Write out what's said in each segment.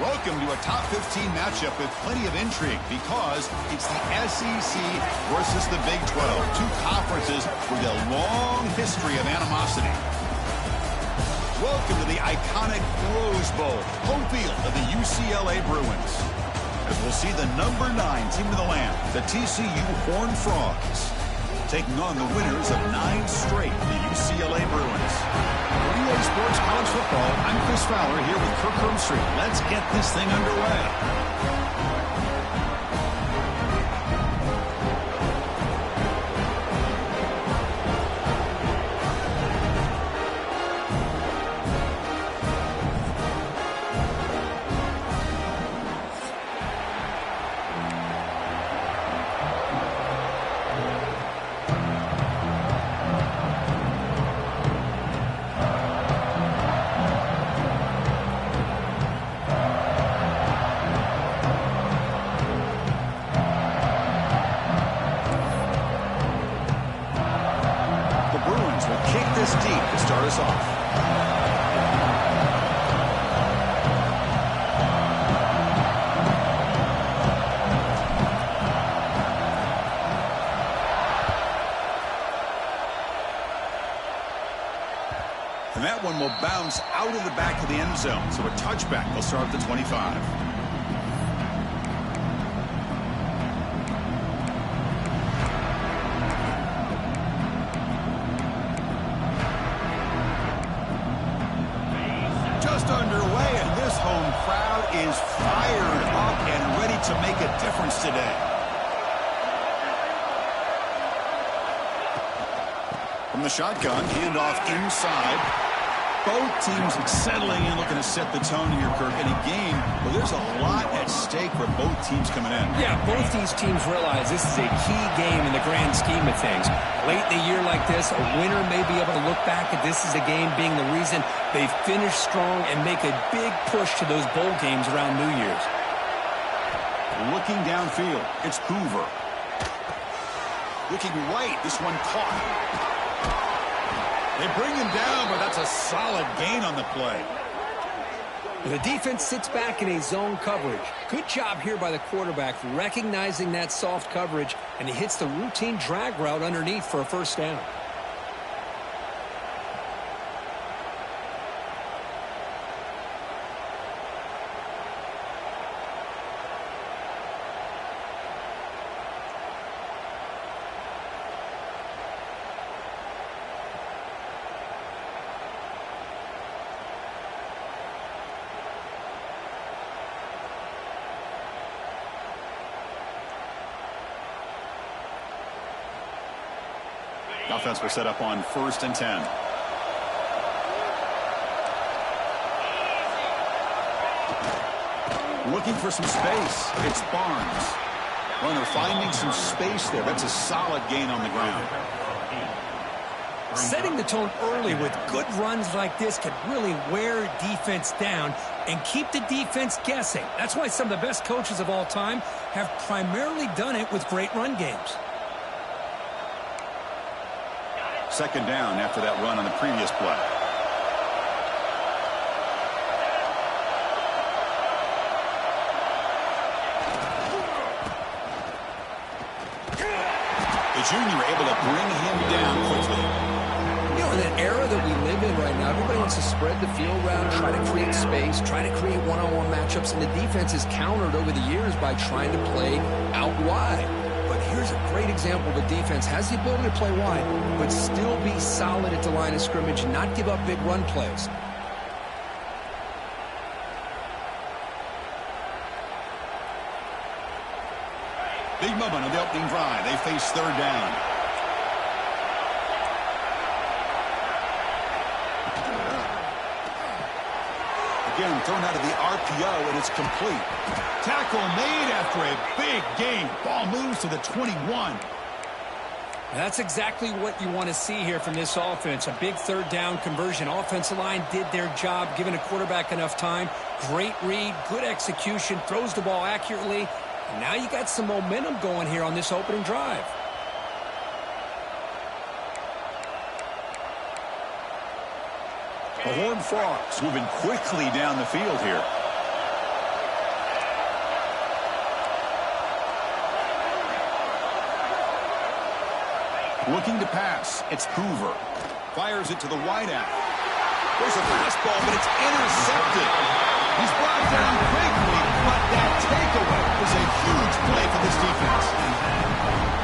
Welcome to a top 15 matchup with plenty of intrigue because it's the SEC versus the Big 12. Two conferences with a long history of animosity. Welcome to the iconic Rose Bowl, home field of the UCLA Bruins. As we'll see the number 9 team in the land, the TCU Horned Frogs, taking on the winners of 9 straight, the UCLA Bruins. For UA Sports College Football, I'm Chris Fowler here with Kirk Herbstreit. Let's get this thing underway. Deep to start us off. And that one will bounce out of the back of the end zone. So a touchback will start at the 25. Underway, and this home crowd is fired up and ready to make a difference today. From the shotgun, handoff inside. Both teams settling in, looking to set the tone here, Kirk, in a game where there's a lot at stake for both teams coming in. Yeah, both these teams realize this is a key game in the grand scheme of things. Late in a year like this, a winner may be able to look back at this as a game being the reason they finish strong and make a big push to those bowl games around New Year's. Looking downfield, it's Hoover. Looking right, this one caught. They bring him down, but that's a solid gain on the play. The defense sits back in a zone coverage. Good job here by the quarterback recognizing that soft coverage, and he hits the routine drag route underneath for a first down. Offense will set up on 1st and 10. Looking for some space. It's Barnes. Runner finding some space there. That's a solid gain on the ground. Setting the tone early with good runs like this can really wear defense down and keep the defense guessing. That's why some of the best coaches of all time have primarily done it with great run games. Second down after that run on the previous play. The junior able to bring him down quickly. You know, in an era that we live in right now, everybody wants to spread the field around, try to create space, try to create one-on-one matchups, and the defense is countered over the years by trying to play out wide. But here's a great example of a defense has the ability to play wide, but still be solid at the line of scrimmage and not give up big run plays. Big moment on the opening drive. They face 3rd down. Again, thrown out of the RPO, and it's complete. Tackle made after a big gain. Ball moves to the 21. That's exactly what you want to see here from this offense. A big 3rd down conversion. Offensive line did their job, giving a quarterback enough time. Great read, good execution, throws the ball accurately. And now you got some momentum going here on this opening drive. The Horned Frogs moving quickly down the field here. Looking to pass. It's Hoover. Fires it to the wideout. There's a fastball, but it's intercepted. He's brought down quickly, but that takeaway is a huge play for this defense.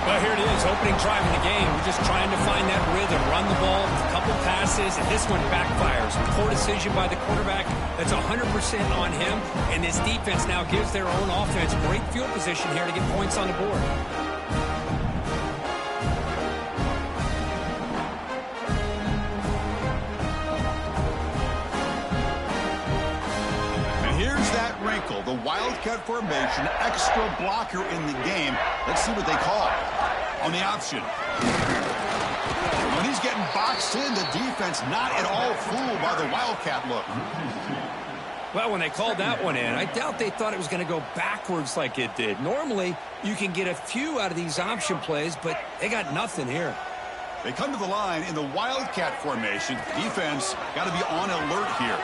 Well, here it is, opening drive of the game. We're just trying to find that rhythm, run the ball, a couple passes, and this one backfires. Poor decision by the quarterback. That's 100% on him, and this defense now gives their own offense great field position here to get points on the board. Wrinkle, the Wildcat formation, extra blocker in the game. Let's see what they call on the option. When he's getting boxed in, the defense not at all fooled by the Wildcat look. Well, when they called that one in, I doubt they thought it was going to go backwards like it did. Normally, you can get a few out of these option plays, but they got nothing here. They come to the line in the Wildcat formation. Defense got to be on alert here.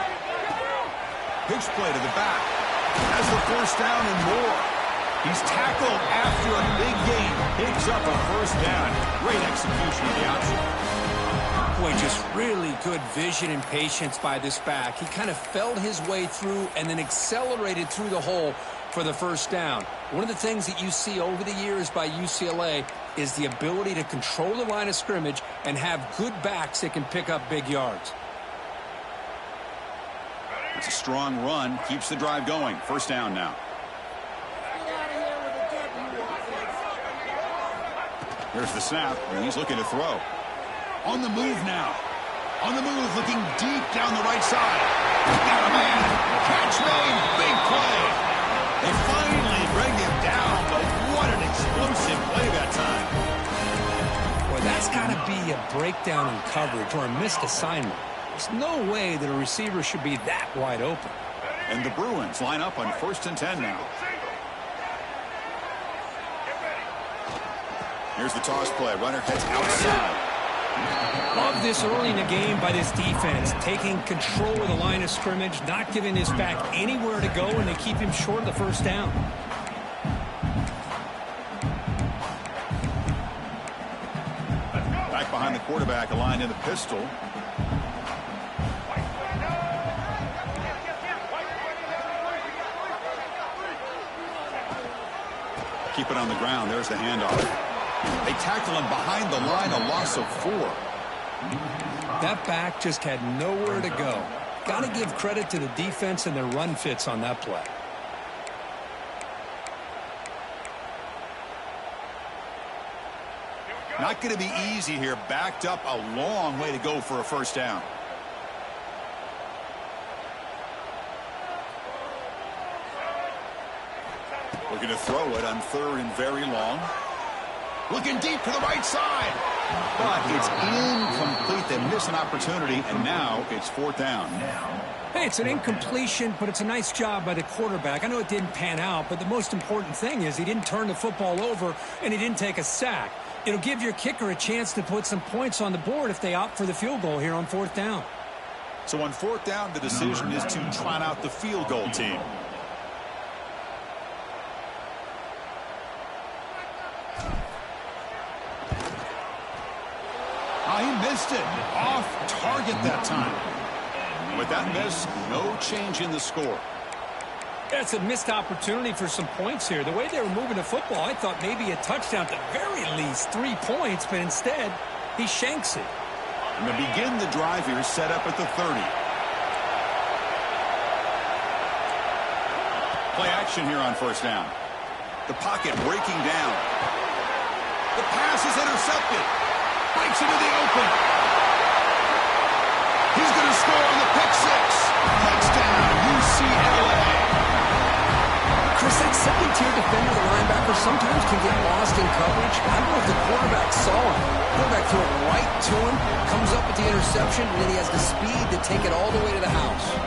Pitch play to the back. Has the first down and more. He's tackled after a big gain. Picks up a first down. Great execution of the option. Boy, just really good vision and patience by this back. He kind of felt his way through and then accelerated through the hole for the first down. One of the things that you see over the years by UCLA is the ability to control the line of scrimmage and have good backs that can pick up big yards. It's a strong run. Keeps the drive going. First down now. Here's the snap, and he's looking to throw. On the move now. On the move, looking deep down the right side. Got a man. Catch made. Big play. They finally bring him down, but what an explosive play that time. Boy, that's got to be a breakdown in coverage or a missed assignment. There's no way that a receiver should be that wide open. And the Bruins line up on 1st and 10 now. Here's the toss play. Runner heads outside. Love this early in the game by this defense. Taking control of the line of scrimmage, not giving his back anywhere to go, and they keep him short of the first down. Back behind the quarterback, aligned in the pistol. Keep it on the ground. There's the handoff. They tackle him behind the line, a loss of 4. That back just had nowhere to go. Got to give credit to the defense and their run fits on that play. Not going to be easy here. Backed up a long way to go for a first down. Looking to throw it on 3rd and very long. Looking deep to the right side. But it's incomplete. They miss an opportunity, and now it's 4th down. Hey, it's an incompletion, but it's a nice job by the quarterback. I know it didn't pan out, but the most important thing is he didn't turn the football over, and he didn't take a sack. It'll give your kicker a chance to put some points on the board if they opt for the field goal here on 4th down. So on 4th down, the decision is to trot out the field goal team. He missed it. Off target that time. With that miss, no change in the score. That's a missed opportunity for some points here. The way they were moving the football, I thought maybe a touchdown, at the very least 3 points, but instead, he shanks it. And they begin the drive here, set up at the 30. Play action here on 1st down. The pocket breaking down. The pass is intercepted. Breaks into the open. He's going to score on the pick 6. Touchdown, UCLA. Chris, that second-tier defender, the linebacker, sometimes can get lost in coverage. I don't know if the quarterback saw him. The quarterback threw it right to him, comes up with the interception, and then he has the speed to take it all the way to the house.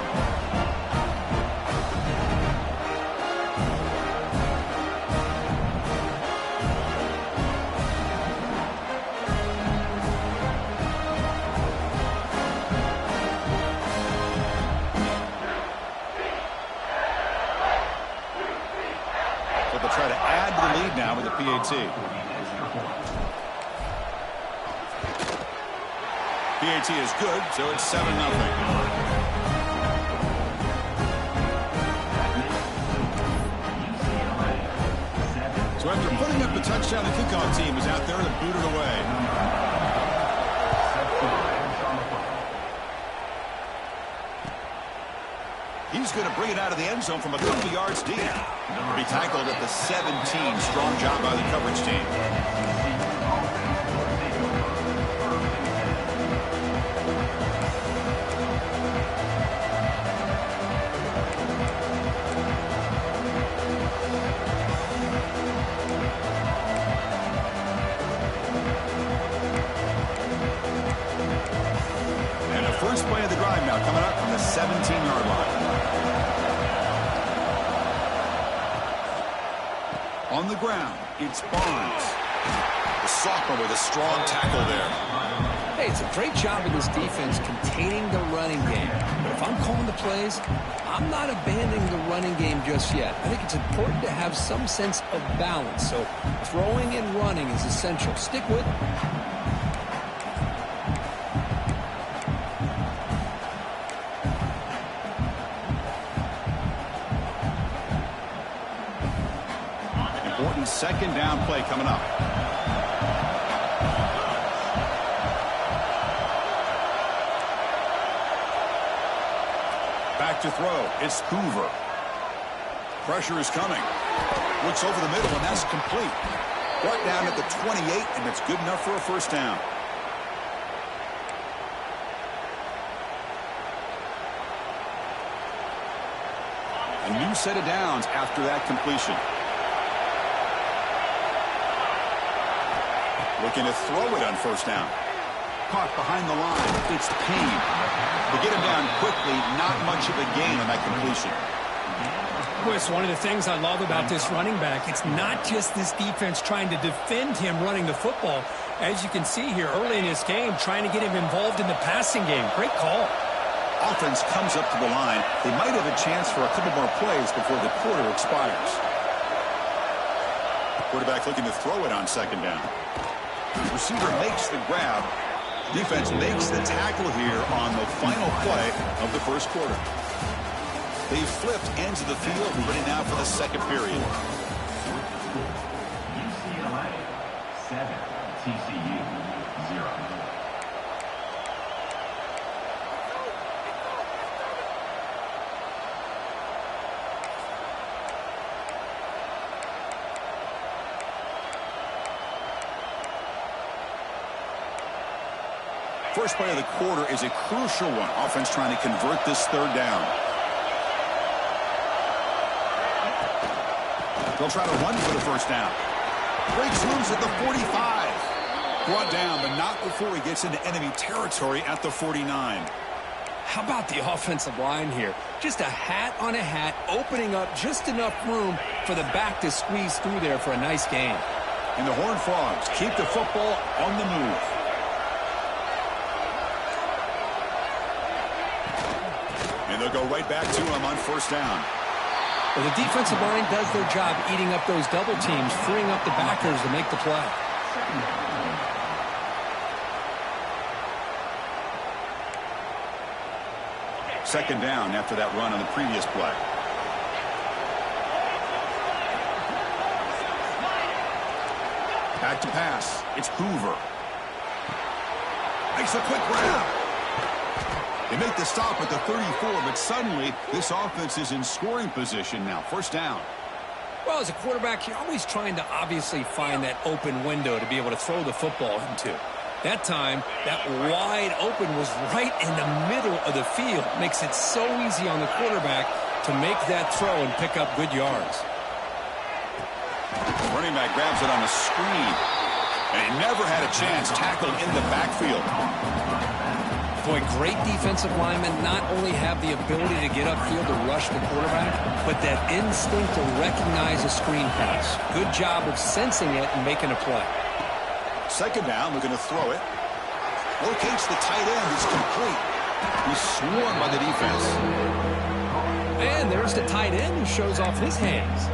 Try to add to the lead now with the PAT. PAT is good, so it's 7-0. So after putting up the touchdown, the kickoff team is out there to boot it away. He's going to bring it out of the end zone from a couple of yards deep. He tackled at the 17. Strong job by the coverage team. And the first play of the drive now coming up from the 17-yard line. On the ground, it's Barnes. The sophomore with a strong tackle there. Hey, it's a great job of this defense containing the running game. But if I'm calling the plays, I'm not abandoning the running game just yet. I think it's important to have some sense of balance. So throwing and running is essential. Stick with it. Second down play coming up. Back to throw. It's Hoover. Pressure is coming. Looks over the middle, and that's complete. Brought down at the 28, and it's good enough for a first down. A new set of downs after that completion. Looking to throw it on first down. Caught behind the line. It's Payne. To get him down quickly, not much of a gain on that completion. Chris, one of the things I love about this running back, it's not just this defense trying to defend him running the football. As you can see here early in this game, trying to get him involved in the passing game. Great call. Offense comes up to the line. They might have a chance for a couple more plays before the quarter expires. Quarterback looking to throw it on second down. Receiver makes the grab. Defense makes the tackle here on the final play of the first quarter. They've flipped ends of the field, ready now for the second period. UCLA 7, TCU 0. First play of the quarter is a crucial one. Offense trying to convert this third down. They'll try to run for the first down. Breaks loose at the 45. Brought down, but not before he gets into enemy territory at the 49. How about the offensive line here? Just a hat on a hat, opening up just enough room for the back to squeeze through there for a nice gain. And the Horned Frogs keep the football on the move. And they'll go right back to him on first down. Well, the defensive line does their job eating up those double teams, freeing up the backers to make the play. Second down after that run on the previous play. Back to pass. It's Hoover. Makes a quick grab. They make the stop at the 34, but suddenly this offense is in scoring position now. First down. Well, as a quarterback, you're always trying to obviously find that open window to be able to throw the football into. That time, that wide open was right in the middle of the field. Makes it so easy on the quarterback to make that throw and pick up good yards. The running back grabs it on the screen, and he never had a chance tackled in the backfield. Boy, great defensive linemen not only have the ability to get upfield to rush the quarterback, but that instinct to recognize a screen pass. Good job of sensing it and making a play. Second down, looking to throw it. Locates the tight end. It's complete. He's swarmed by the defense. And there's the tight end who shows off his hands.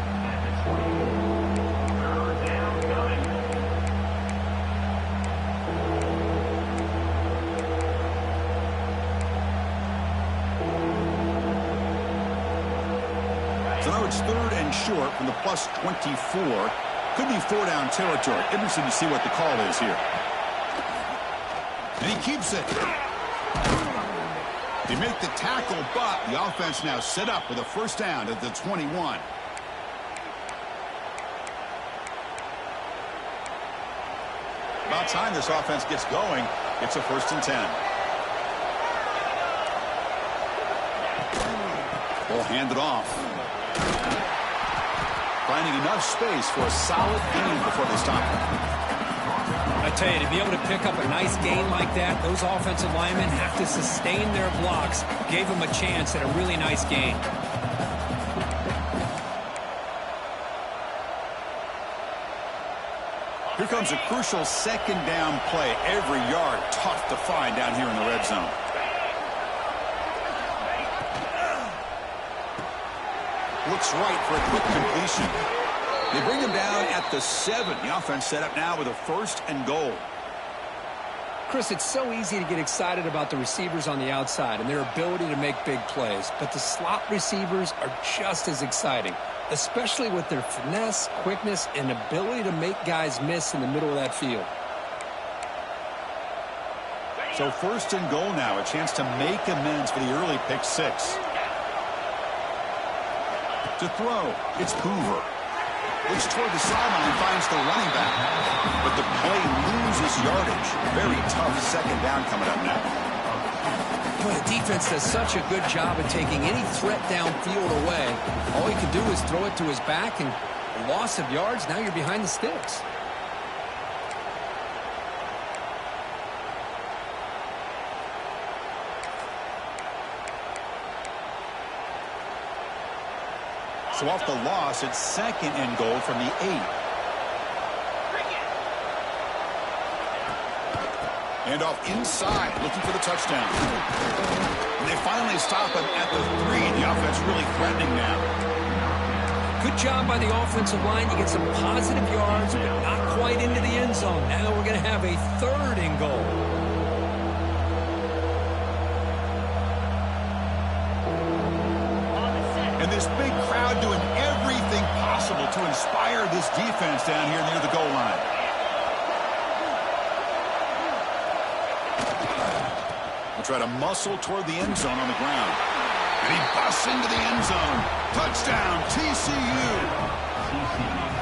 Now it's 3rd and short from the plus 24. Could be 4-down territory. Interesting to see what the call is here. And he keeps it. They make the tackle, but the offense now set up with a 1st down at the 21. About time this offense gets going. It's a 1st and 10. Ball handed off. Finding enough space for a solid gain before they stop him. I tell you, to be able to pick up a nice gain like that, those offensive linemen have to sustain their blocks. Gave them a chance at a really nice gain. Here comes a crucial 2nd down play. Every yard tough to find down here in the red zone. Looks right for a quick completion. They bring him down at the 7. The offense set up now with a 1st and goal. Chris, it's so easy to get excited about the receivers on the outside and their ability to make big plays, but the slot receivers are just as exciting, especially with their finesse, quickness, and ability to make guys miss in the middle of that field. So 1st and goal now, a chance to make amends for the early pick 6. To throw, it's Hoover. Looks toward the sideline, finds the running back. But the play loses yardage. Very tough 2nd down coming up now. Boy, the defense does such a good job of taking any threat downfield away. All he can do is throw it to his back, and a loss of yards, now you're behind the sticks. So off the loss, it's 2nd and goal from the 8. And off inside, looking for the touchdown. And they finally stop him at the 3. The offense really threatening now. Good job by the offensive line. You get some positive yards, but not quite into the end zone. Now we're going to have a 3rd and goal. And this big crowd doing everything possible to inspire this defense down here near the goal line. We'll try to muscle toward the end zone on the ground. And he busts into the end zone. Touchdown, TCU.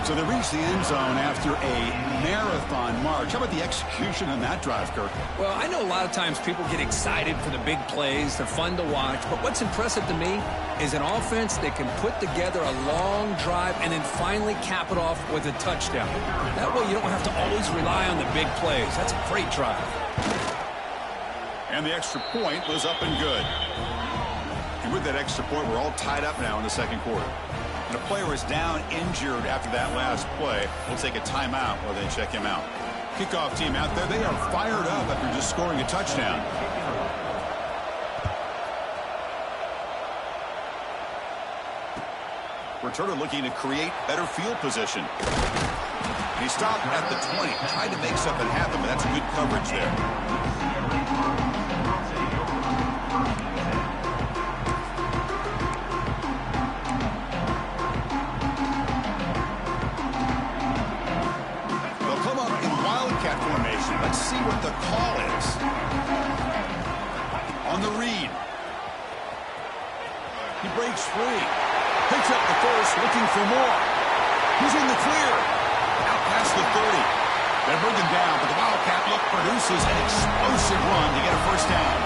So they reach the end zone after a marathon march. How about the execution on that drive, Kirk? Well, I know a lot of times people get excited for the big plays. They're fun to watch. But what's impressive to me is an offense that can put together a long drive and then finally cap it off with a touchdown. That way you don't have to always rely on the big plays. That's a great drive. And the extra point was up and good. And with that extra point, we're all tied up now in the 2nd quarter. And a player is down injured after that last play. We'll take a timeout while they check him out. Kickoff team out there, they are fired up after just scoring a touchdown. Returner looking to create better field position. He stopped at the 20, tried to make something happen, but that's good coverage there. Let's see what the call is. On the read. He breaks free. Picks up the 1st, looking for more. He's in the clear. Out past the 30. They bring him down, but the Wildcat look produces an explosive run to get a 1st down.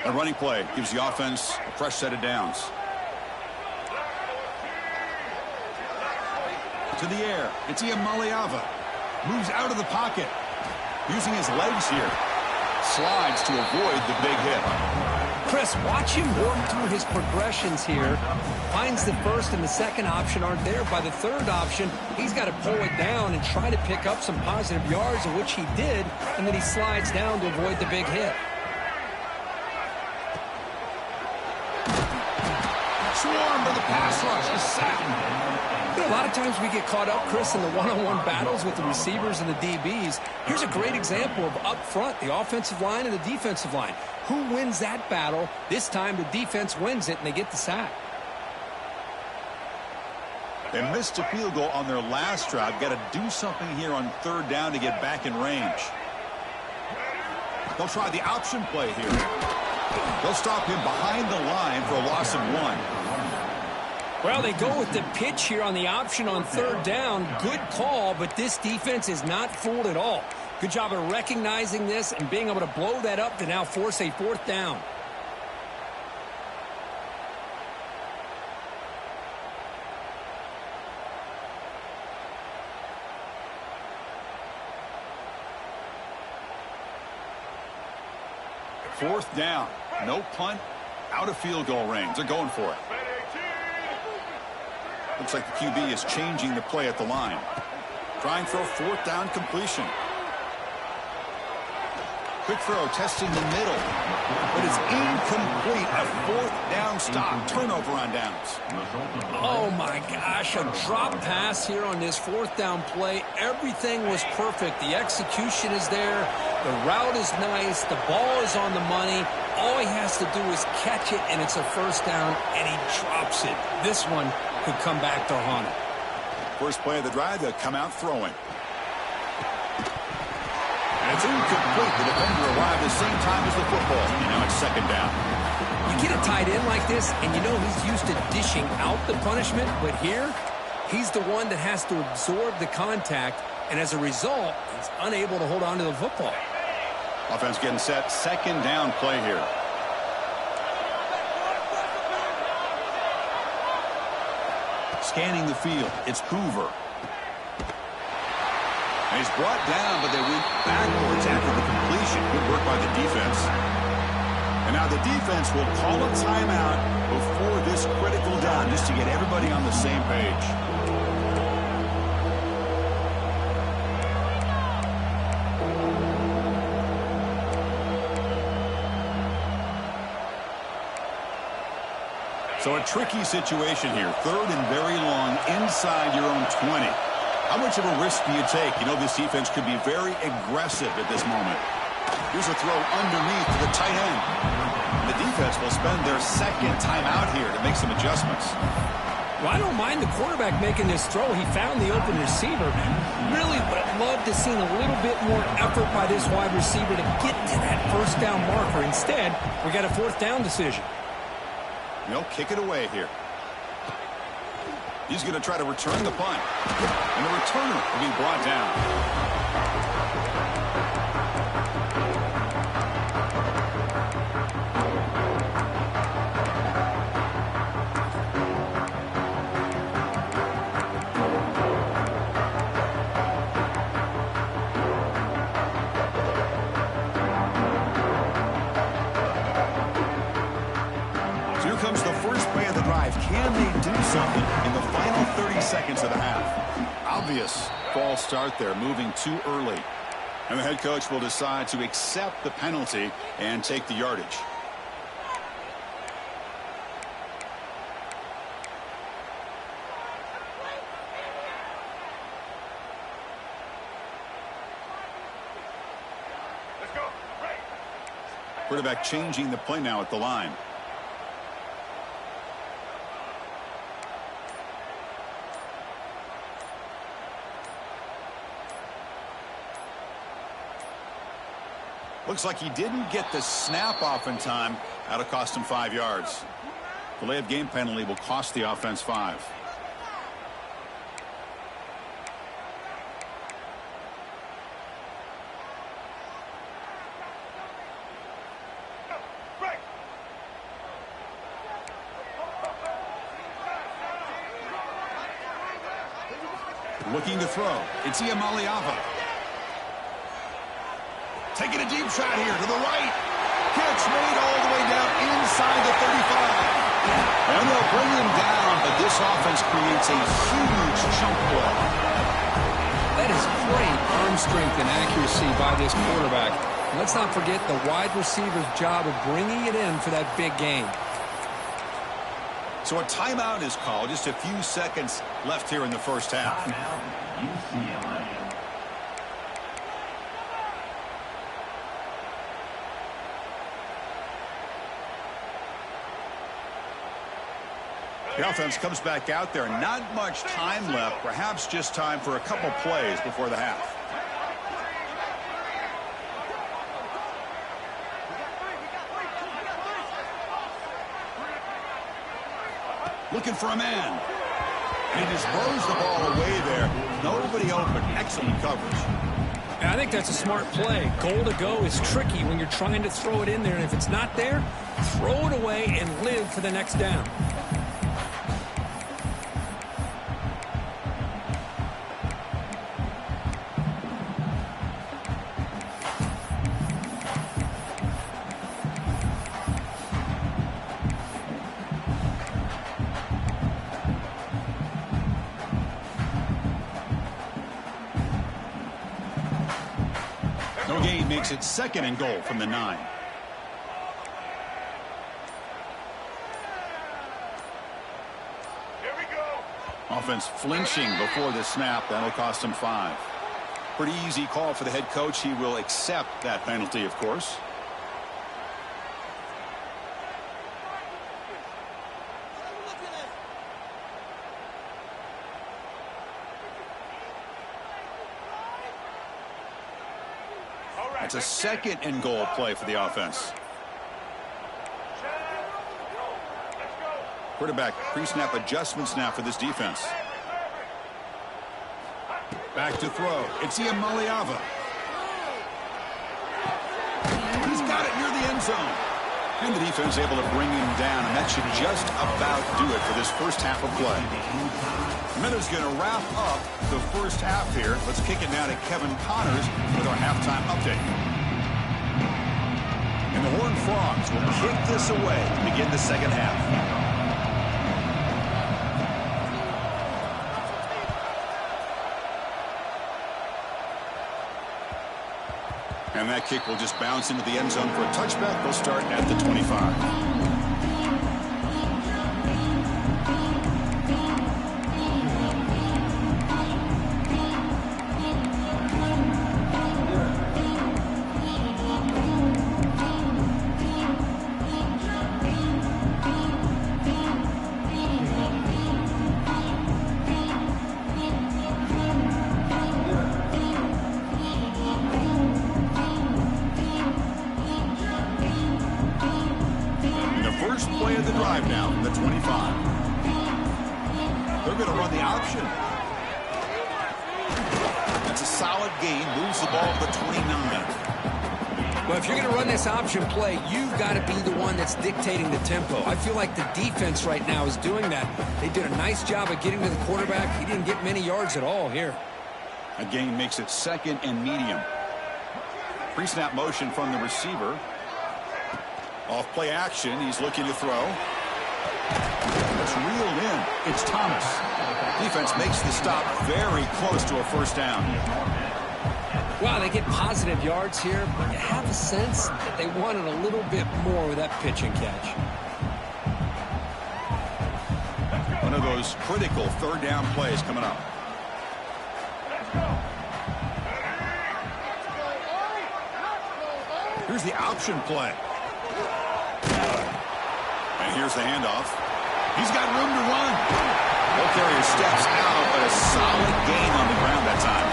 A running play gives the offense a fresh set of downs. To the air. It's Iamaleava. Moves out of the pocket. Using his legs here. Slides to avoid the big hit. Chris, watch him work through his progressions here. Finds the 1st and the 2nd option aren't there. By the 3rd option, he's got to pull it down and try to pick up some positive yards, of which he did, and then he slides down to avoid the big hit. swarmed by the pass rush. A sack. You know, a lot of times we get caught up, Chris, in the one-on-one battles with the receivers and the DBs. Here's a great example of up front, the offensive line and the defensive line. Who wins that battle? This time the defense wins it, and they get the sack. They missed a field goal on their last drive. Got to do something here on third down to get back in range. They'll try the option play here. They'll stop him behind the line for a loss of 1. Well, they go with the pitch here on the option on third down. Good call, but this defense is not fooled at all. Good job of recognizing this and being able to blow that up to now force a fourth down. Fourth down. No punt. Out of field goal range. They're going for it. Looks like the QB is changing the play at the line. Trying for a fourth down completion. Quick throw, testing the middle. But it's incomplete. A fourth down stop. Turnover on downs. Oh, my gosh. A drop pass here on this fourth down play. Everything was perfect. The execution is there. The route is nice. The ball is on the money. All he has to do is catch it, and it's a first down, and he drops it. This one could come back to haunt him. First play of the drive, they'll come out throwing. And it's incomplete. The defender arrived at the same time as the football. And now it's second down. You get a tight end like this, and you know he's used to dishing out the punishment, but here, he's the one that has to absorb the contact, and as a result, he's unable to hold on to the football. Offense getting set. Second down play here. Scanning the field. It's Hoover. And he's brought down, but they went backwards after the completion. Good work by the defense. And now the defense will call a timeout before this critical down, just to get everybody on the same page. So a tricky situation here. Third and very long inside your own 20. How much of a risk do you take? You know this defense could be very aggressive at this moment. Here's a throw underneath to the tight end. The defense will spend their second timeout here to make some adjustments. Well, I don't mind the quarterback making this throw. He found the open receiver. Really would have loved to see a little bit more effort by this wide receiver to get to that first down marker. Instead, we got a fourth down decision. They'll kick it away here. He's going to try to return the punt. And the returner will be brought down. Can they do something in the final 30 seconds of the half? Obvious false start there, moving too early. And the head coach will decide to accept the penalty and take the yardage. Quarterback changing the play now at the line. Looks like he didn't get the snap off in time. That'll cost him 5 yards. Delay of game penalty will cost the offense 5. Looking to throw. It's Iamaleava. Taking a deep shot here to the right. Catch made all the way down inside the 35. And they'll bring him down, but this offense creates a huge chunk play. That is great arm strength and accuracy by this quarterback. And let's not forget the wide receiver's job of bringing it in for that big game. So a timeout is called. Just a few seconds left here in the first half. Timeout, UCLA. The offense comes back out there. Not much time left. Perhaps just time for a couple plays before the half. Looking for a man. And he just throws the ball away there. Nobody open. Excellent coverage. I think that's a smart play. Goal to go is tricky when you're trying to throw it in there. And if it's not there, throw it away and live for the next down. Makes it 2nd and goal from the 9. Here we go. Offense flinching before the snap. That'll cost him 5. Pretty easy call for the head coach. He will accept that penalty, of course. It's a 2nd and goal play for the offense. Quarterback pre-snap adjustments now for this defense. Back to throw. It's Maliava. He's got it near the end zone. And the defense able to bring him down, and that should just about do it for this first half of play. Miller's going to wrap up the first half here. Let's kick it now to Kevin Connors with our halftime update. And the Horned Frogs will kick this away to begin the second half. And that kick will just bounce into the end zone for a touchback. They'll start at the 25. Option play, you've got to be the one that's dictating the tempo. I feel like the defense right now is doing that. They did a nice job of getting to the quarterback. He didn't get many yards at all here. A gain makes it 2nd and medium. Pre-snap motion from the receiver. Off play action. He's looking to throw. It's reeled in. It's Thomas. Defense makes the stop very close to a first down. Wow, they get positive yards here, but you have a sense that they wanted a little bit more with that pitch and catch. One of those critical third down plays coming up. Here's the option play. And here's the handoff. He's got room to run. Ball carrier steps out, but a solid gain on the ground that time.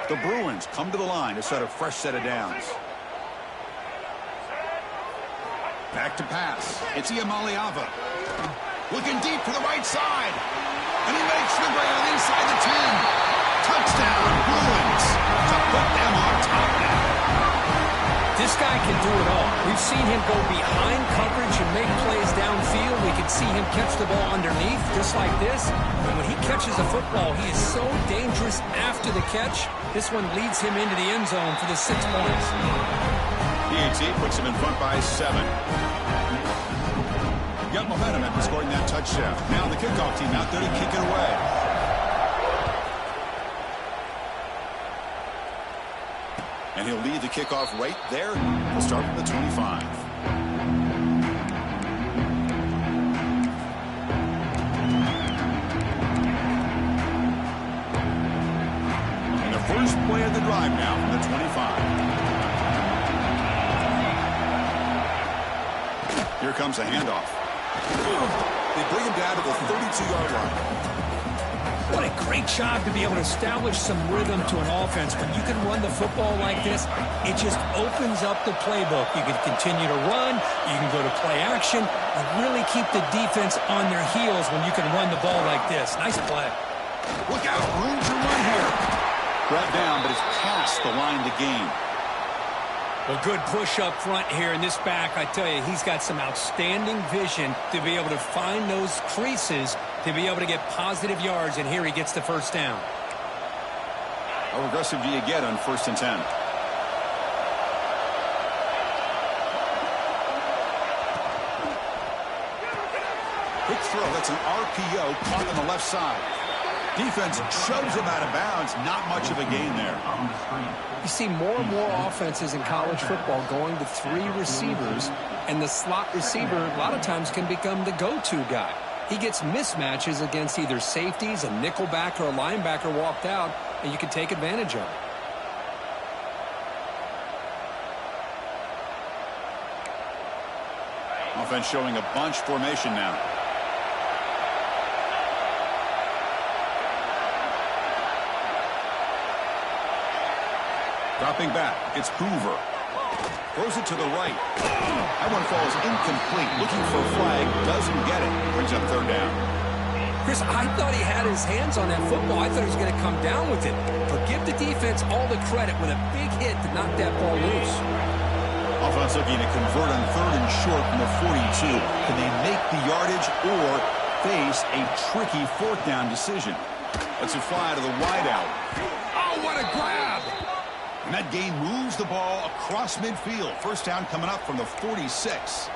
The Bruins come to the line to set a fresh set of downs. Back to pass. It's Maliava. Looking deep to the right side. And he makes the grab inside the 10. Touchdown, Bruins, to put them on top now. This guy can do it all. We've seen him go behind coverage and make plays downfield. We can see him catch the ball underneath, just like this. And when he catches a football, he is so dangerous after the catch. This one leads him into the end zone for the 6 points. PAT puts him in front by 7. got momentum after scoring that touchdown. Now the kickoff team out there to kick it away. And he'll lead the kickoff right there. He'll start from the 25. And the first play of the drive now from the 25. Here comes a handoff. They bring him down to the 32-yard line. What a great job to be able to establish some rhythm to an offense. When you can run the football like this, it just opens up the playbook. You can continue to run, you can go to play action, and really keep the defense on their heels when you can run the ball like this. Nice play. Look out, room to run here. Brought down, but it's past the line to gain. Well, good push up front here, and this back, I tell you, he's got some outstanding vision to be able to find those creases, to be able to get positive yards, and here he gets the first down. How aggressive do you get on 1st and 10? Quick throw, that's an RPO caught on the left side. Defense shoves him out of bounds. Not much of a gain there. You see more and more offenses in college football going to 3 receivers, and the slot receiver a lot of times can become the go-to guy. He gets mismatches against either safeties, a nickelback, or a linebacker walked out, and you can take advantage of it. Offense showing a bunch formation now. Dropping back, it's Hoover. Throws it to the right. That one falls incomplete. Looking for a flag, doesn't get it. Brings up 3rd down. Chris, I thought he had his hands on that football. I thought he was going to come down with it. But give the defense all the credit with a big hit to knock that ball loose. Offense looking to convert on 3rd and short from the 42. Can they make the yardage or face a tricky 4th down decision? Let's it fly to the wideout. Oh, what a grab! And that gain moves the ball across midfield. First down coming up from the 46.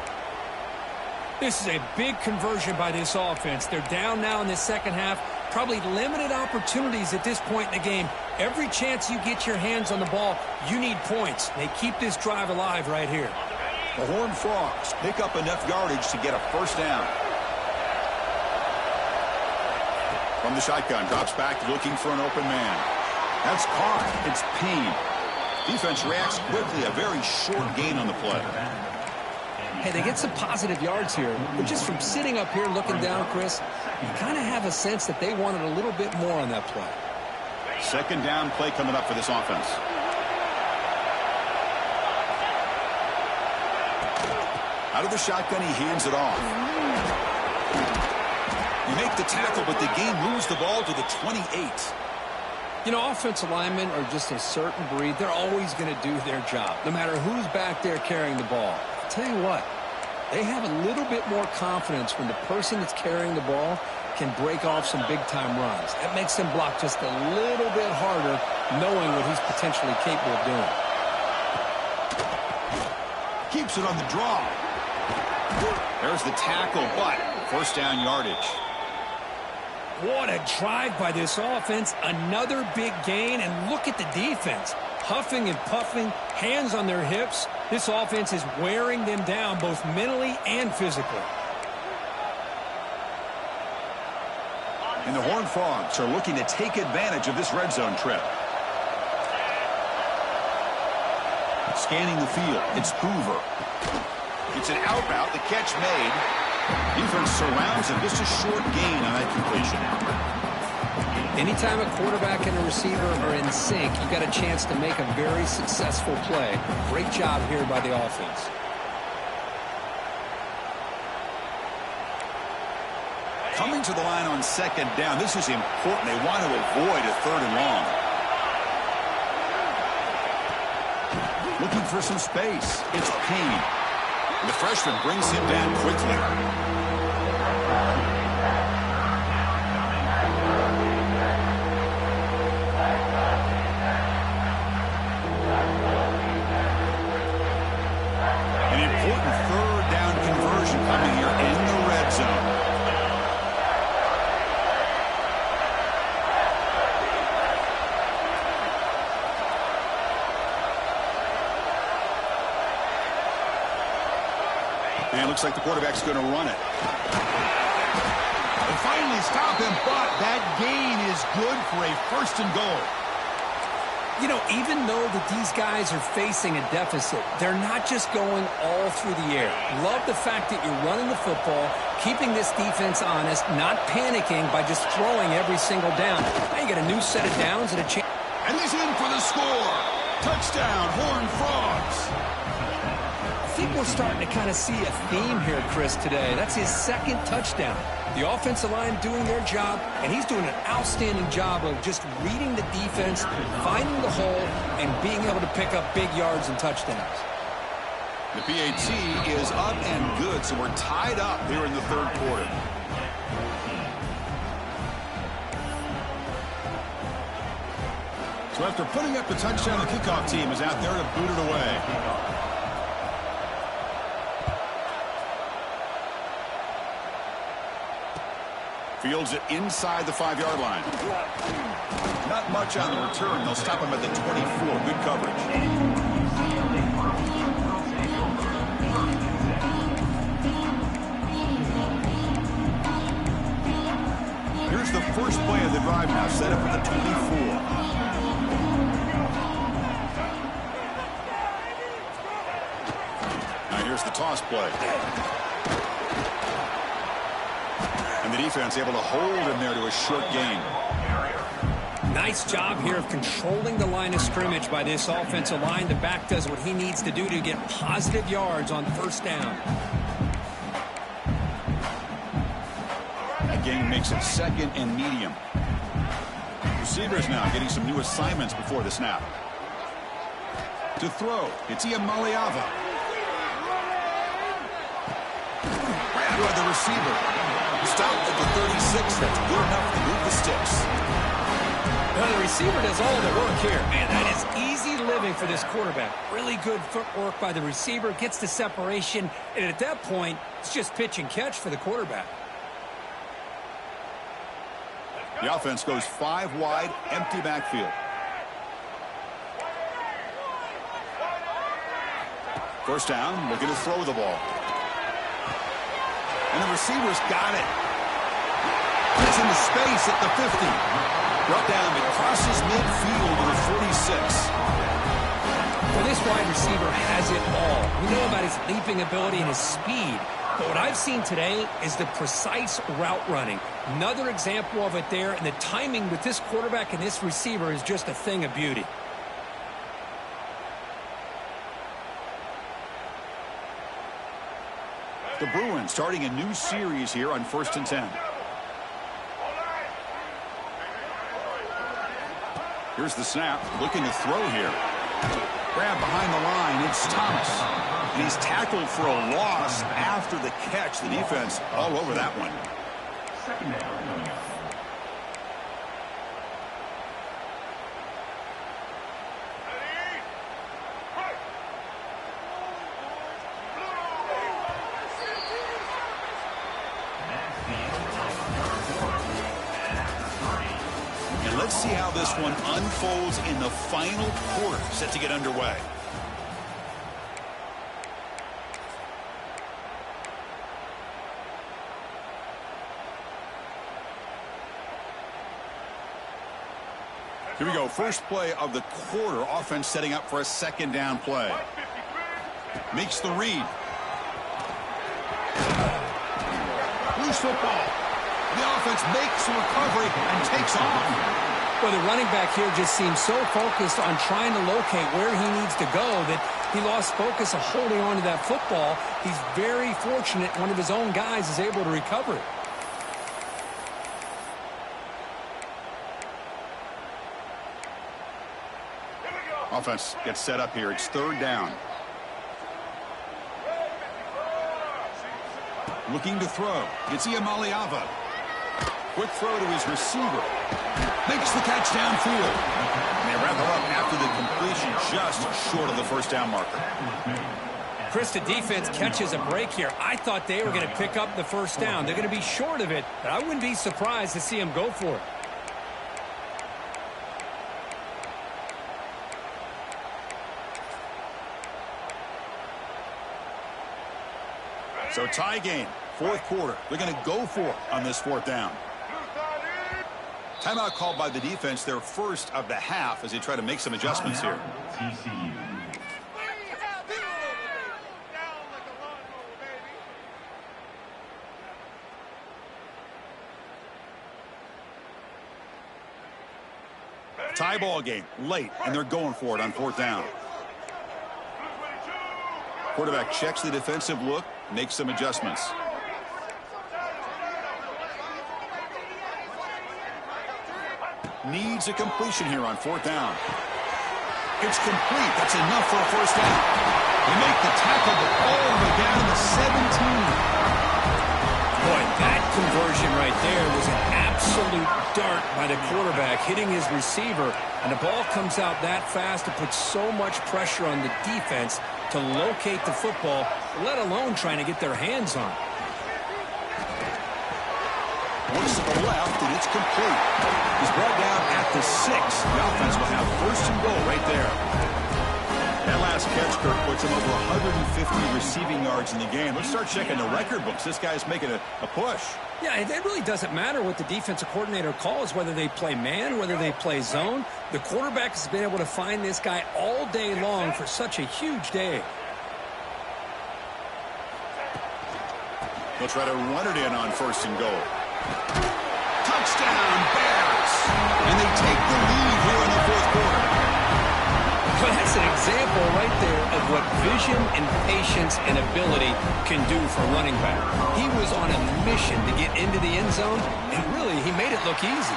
This is a big conversion by this offense. They're down now in the second half. Probably limited opportunities at this point in the game. Every chance you get your hands on the ball, you need points. They keep this drive alive right here. The Horned Frogs pick up enough yardage to get a first down. From the shotgun, drops back looking for an open man. That's caught. It's Payne. Defense reacts quickly. A very short gain on the play. Hey, they get some positive yards here, but just from sitting up here looking down, Chris, you kind of have a sense that they wanted a little bit more on that play. Second down play coming up for this offense. Out of the shotgun, he hands it off. You make the tackle, but the game moves the ball to the 28. You know, offensive linemen are just a certain breed. They're always going to do their job, no matter who's back there carrying the ball. I'll tell you what, they have a little bit more confidence when the person that's carrying the ball can break off some big-time runs. That makes them block just a little bit harder, knowing what he's potentially capable of doing. Keeps it on the draw. There's the tackle, but first down yardage. What a drive by this offense. Another big gain, and look at the defense. Huffing and puffing, hands on their hips. This offense is wearing them down both mentally and physically. And the Horned Frogs are looking to take advantage of this red zone trip. Scanning the field, it's Hoover. It's an out route, the catch made. Defense surrounds him, just a short gain on that completion. Anytime a quarterback and a receiver are in sync, you got a chance to make a very successful play. Great job here by the offense. Coming to the line on second down, this is important. They want to avoid a 3rd and long. Looking for some space. It's Payne. The freshman brings him down quickly. An important 3rd down conversion coming here in the red And it looks like the quarterback's going to run it. They finally stop him, but that gain is good for a 1st and goal. You know, even though that these guys are facing a deficit, they're not just going all through the air. Love the fact that you're running the football, keeping this defense honest, not panicking by just throwing every single down. Now you got a new set of downs and a chance. And he's in for the score. Touchdown, Horned Frogs. I think we're starting to kind of see a theme here, Chris, today. That's his 2nd touchdown. The offensive line doing their job, and he's doing an outstanding job of just reading the defense, finding the hole, and being able to pick up big yards and touchdowns. The PAT is up and good, so we're tied up here in the 3rd quarter. So after putting up the touchdown, the kickoff team is out there to boot it away. Fields it inside the 5-yard line. Not much on the return. They'll stop him at the 24. Good coverage. Here's the first play of the drive now, set up at the 24. Now here's the toss play. And the defense able to hold him there to a short gain. Nice job here of controlling the line of scrimmage by this offensive line. The back does what he needs to do to get positive yards on 1st down. The game makes it 2nd and medium. Receivers now getting some new assignments before the snap. To throw, it's Iamaleava. Grabbed by the receiver. Stopped at the 36. That's good enough to move the sticks. Well, the receiver does all the work here. Man, that is easy living for this quarterback. Really good footwork by the receiver. Gets the separation. And at that point, it's just pitch and catch for the quarterback. The offense goes 5 wide, empty backfield. First down, looking to throw the ball. And the receiver's got it. It's into space at the 50. Brought down, it crosses midfield to the 46. Well, this wide receiver has it all. We know about his leaping ability and his speed. But what I've seen today is the precise route running. Another example of it there. And the timing with this quarterback and this receiver is just a thing of beauty. The Bruins starting a new series here on 1st and 10. Here's the snap, looking to throw here. Grab behind the line, it's Thomas. And he's tackled for a loss after the catch. The defense all over that one. 2nd down. Let's see how this one unfolds in the final quarter, set to get underway. Here we go, first play of the quarter. Offense setting up for a 2nd down play. Makes the read. Loose football. The offense makes a recovery and takes off. Well, the running back here just seems so focused on trying to locate where he needs to go that he lost focus of holding on to that football. He's very fortunate one of his own guys is able to recover it. Offense gets set up here. It's 3rd down. Looking to throw. It's Iamaleava. Quick throw to his receiver. Makes the catch downfield. And they wrap it up after the completion just short of the 1st down marker. Chris, the defense catches a break here. I thought they were going to pick up the 1st down. They're going to be short of it, but I wouldn't be surprised to see them go for it. So tie game, fourth quarter. They're going to go for it on this fourth down. Timeout called by the defense, their first of the half, as they try to make some adjustments here. TCU. Tie ball game, late, and they're going for it on fourth down. Quarterback checks the defensive look, makes some adjustments. Needs a completion here on fourth down. It's complete. That's enough for a first down. They make the tackle, but all the way down to the 17. Boy, that conversion right there was an absolute dart by the quarterback, hitting his receiver, and the ball comes out that fast. It puts so much pressure on the defense to locate the football, let alone trying to get their hands on it. Looks to the left, and it's complete. He's brought down at the 6. The offense will have first and goal right there. That last catch, Kirk, puts him over 150 receiving yards in the game. Let's start checking the record books. This guy's making a push. Yeah, it really doesn't matter what the defensive coordinator calls, whether they play man, whether they play zone. The quarterback has been able to find this guy all day long for such a huge day. They'll try to run it in on first and goal. Touchdown, Bears! And they take the lead here in the fourth quarter. Well, that's an example right there of what vision and patience and ability can do for running back. He was on a mission to get into the end zone, and really, he made it look easy.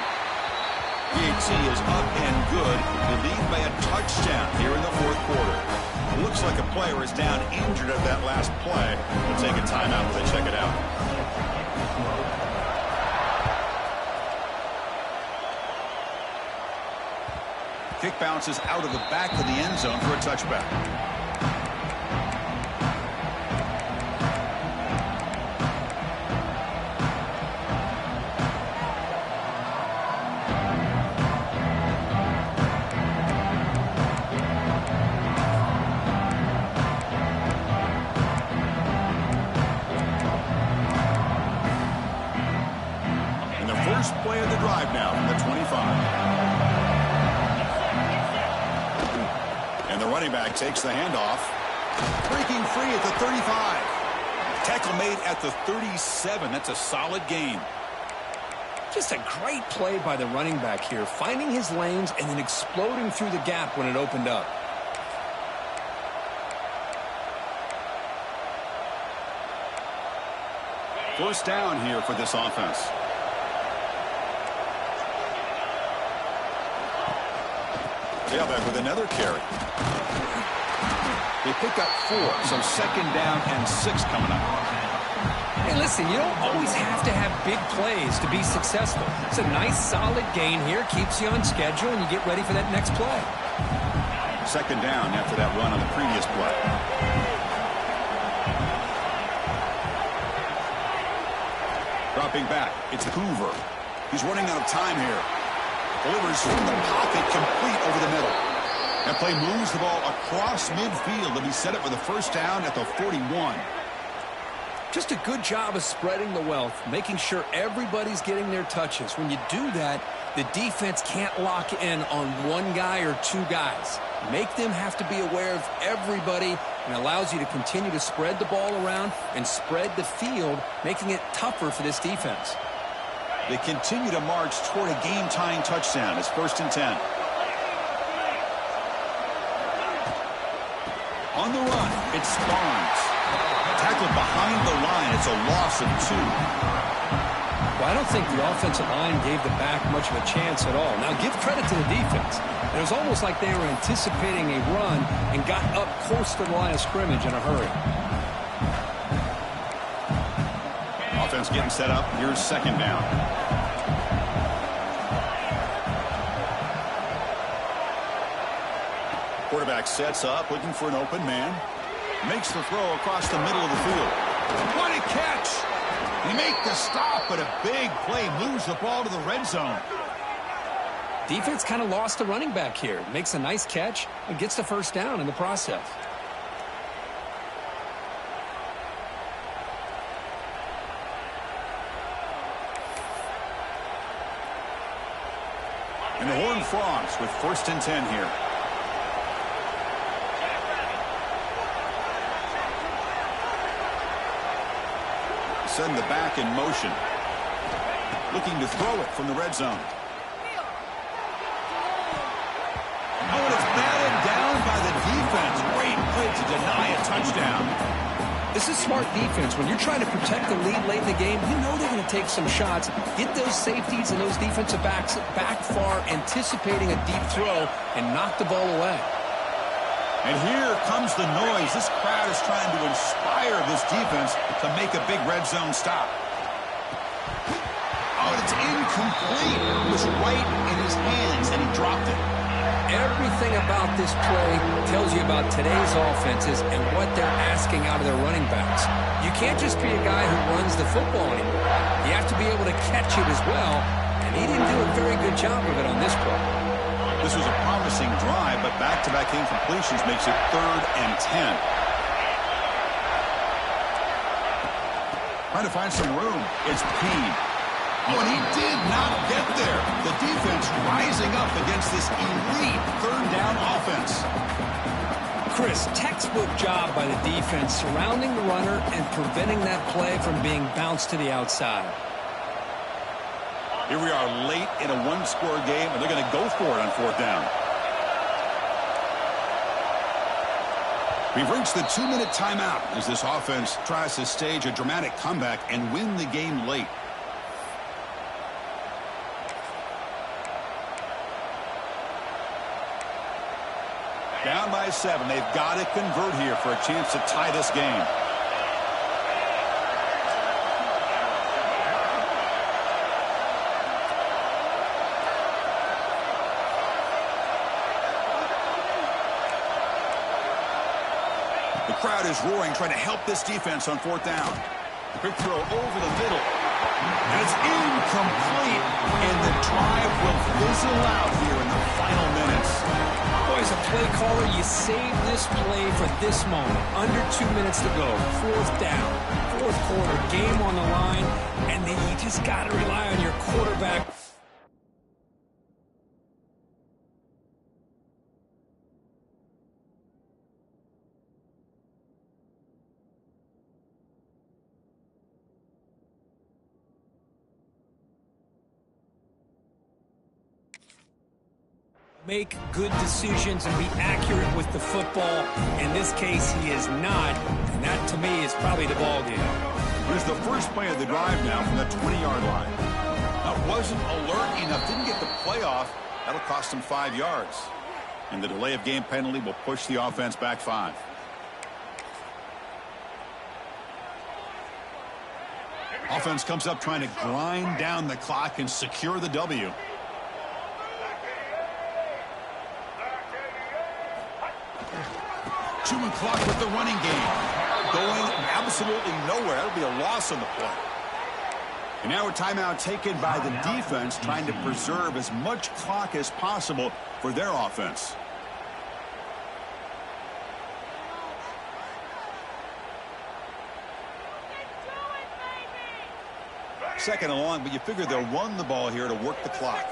PAT is up and good. They lead by a touchdown here in the fourth quarter. It looks like a player is down injured at that last play. They'll take a timeout when they check it out. Kick bounces out of the back of the end zone for a touchback. And the first play of the drive now from the 25. And the running back takes the handoff. Breaking free at the 35. Tackle made at the 37. That's a solid gain. Just a great play by the running back here, finding his lanes and then exploding through the gap when it opened up. First down here for this offense. Tailback with another carry. They pick up 4, so second down and 6 coming up. Hey, listen, you don't always have to have big plays to be successful. It's a nice, solid gain here, keeps you on schedule, and you get ready for that next play. Second down after that run on the previous play. Dropping back, it's Hoover. He's running out of time here. Delivers from the pocket, complete over the middle. That play moves the ball across midfield to be set up for the first down at the 41. Just a good job of spreading the wealth, making sure everybody's getting their touches. When you do that, the defense can't lock in on one guy or two guys. Make them have to be aware of everybody, and allows you to continue to spread the ball around and spread the field, making it tougher for this defense. They continue to march toward a game-tying touchdown. It's first and 10. On the run, it's Barnes. Tackled behind the line. It's a loss of 2. Well, I don't think the offensive line gave the back much of a chance at all. Now, give credit to the defense. It was almost like they were anticipating a run and got up close to the line of scrimmage in a hurry. Offense getting set up. Here's second down. Quarterback sets up, looking for an open man. Makes the throw across the middle of the field. What a catch! He makes the stop, but a big play moves the ball to the red zone. Defense kind of lost the running back here. Makes a nice catch and gets the first down in the process. And the Horned Frogs with 1st and 10 here. Send the back in motion. Looking to throw it from the red zone. Oh, and it's batted down by the defense. Great play to deny a touchdown. This is smart defense. When you're trying to protect the lead late in the game, you know they're going to take some shots. Get those safeties and those defensive backs back far, anticipating a deep throw, and knock the ball away. And here comes the noise. This crowd is trying to inspire this defense to make a big red zone stop. Oh, it's incomplete. It was right in his hands, and he dropped it. Everything about this play tells you about today's offenses and what they're asking out of their running backs. You can't just be a guy who runs the football anymore. You have to be able to catch it as well, and he didn't do a very good job of it on this play. This was a promising drive, but back-to-back incompletions makes it 3rd and 10. Trying to find some room. It's Pede. Oh, and he did not get there. The defense rising up against this elite 3rd down offense. Chris, textbook job by the defense surrounding the runner and preventing that play from being bounced to the outside. Here we are late in a one-score game, and they're going to go for it on 4th down. We've reached the 2-minute timeout as this offense tries to stage a dramatic comeback and win the game late. Down by 7. They've got to convert here for a chance to tie this game. The crowd is roaring, trying to help this defense on 4th down. Quick throw over the middle. And it's incomplete. And the drive will fizzle out here in the final minutes. Boy, as a play caller, you save this play for this moment. Under 2 minutes to go. 4th down. 4th quarter. Game on the line. And then you just got to rely on your quarterback. Make good decisions and be accurate with the football. In this case, he is not. And that, to me, is probably the ball game. Here's the first play of the drive now from the 20-yard line. That wasn't alert enough. Didn't get the play off. That'll cost him 5 yards. And the delay of game penalty will push the offense back 5. Offense comes up trying to grind down the clock and secure the W. Chewing clock with the running game. Going absolutely nowhere. That'll be a loss on the play. And now a timeout taken by the defense, trying to preserve as much clock as possible for their offense. Second and long, but you figure they'll run the ball here to work the clock.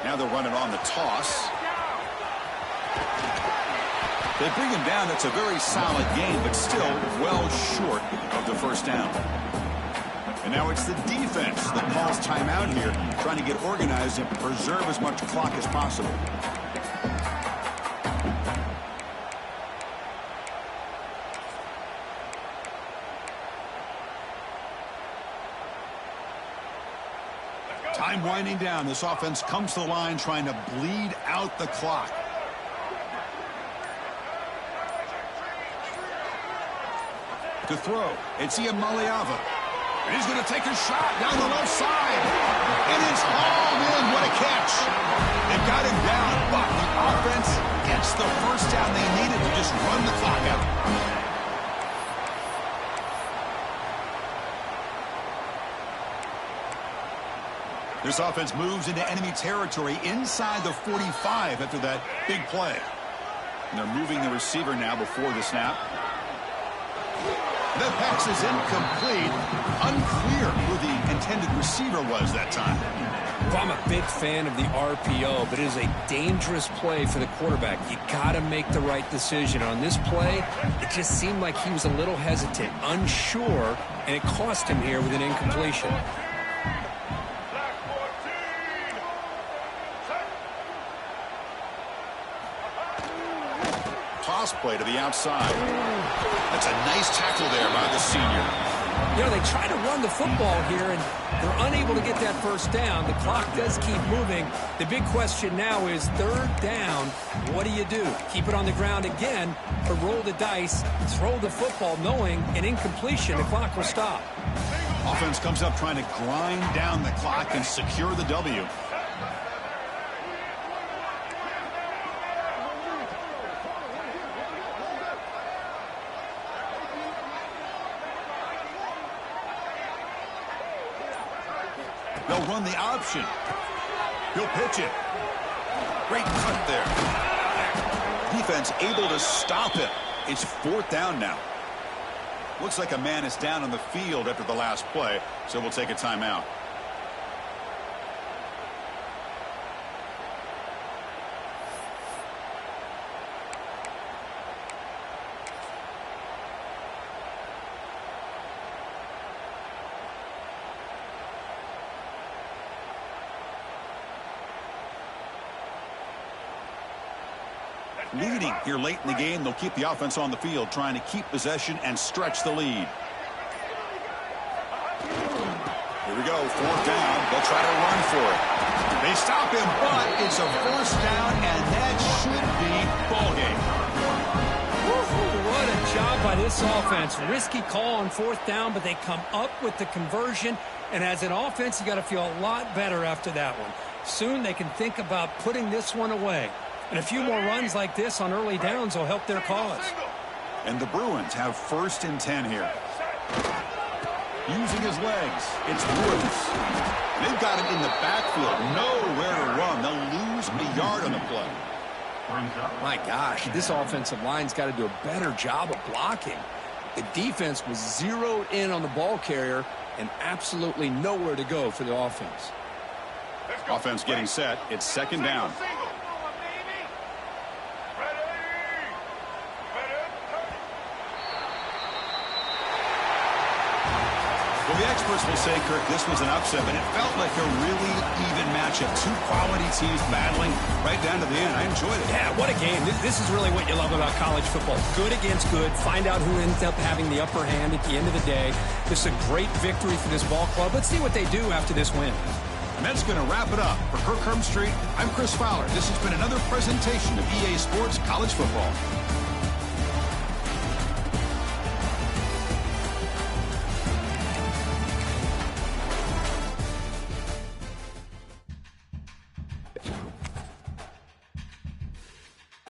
Now they'll run it on the toss. They bring him down. That's a very solid game, but still well short of the 1st down. And now it's the defense that calls timeout here, trying to get organized and preserve as much clock as possible. Time winding down. This offense comes to the line trying to bleed out the clock. To throw, it's Ian Maliava. And he's going to take a shot down the left side. And it's hauled in. What a catch. They've got him down, but the offense gets the 1st down they needed to just run the clock out. This offense moves into enemy territory inside the 45 after that big play. And they're moving the receiver now before the snap. The pass is incomplete. Unclear who the intended receiver was that time. Well, I'm a big fan of the RPO, but it is a dangerous play for the quarterback. You got to make the right decision. On this play, it just seemed like he was a little hesitant, unsure, and it cost him here with an incompletion. Toss play to the outside. That's a nice tackle there by the senior. You know, they try to run the football here, and they're unable to get that first down. The clock does keep moving. The big question now is third down. What do you do? Keep it on the ground again, or roll the dice, throw the football, knowing an incompletion, the clock will stop. Offense comes up trying to grind down the clock and secure the W. They'll run the option. He'll pitch it. Great cut there. Defense able to stop it. It's fourth down now. Looks like a man is down on the field after the last play, so we'll take a timeout. Leading here late in the game, they'll keep the offense on the field, trying to keep possession and stretch the lead. Here we go, fourth down. They'll try to run for it. They stop him, but it's a first down, and that should be ball game. What a job by this offense. Risky call on fourth down, but they come up with the conversion. And as an offense, you got to feel a lot better after that one. Soon they can think about putting this one away. And a few more runs like this on early downs will help their cause. And the Bruins have first and 10 here. Using his legs, it's Woods. They've got him in the backfield. Nowhere to run. They'll lose a yard on the play. My gosh, this offensive line's got to do a better job of blocking. The defense was zeroed in on the ball carrier and absolutely nowhere to go for the offense. Offense getting set. It's second down. Well, the experts will say, Kirk, this was an upset, but it felt like a really even matchup. Two quality teams battling right down to the end. I enjoyed it. Yeah, what a game. This is really what you love about college football. Good against good. Find out who ends up having the upper hand at the end of the day. This is a great victory for this ball club. Let's see what they do after this win. And that's going to wrap it up. For Kirk Hermstreet, I'm Chris Fowler. This has been another presentation of EA Sports College Football.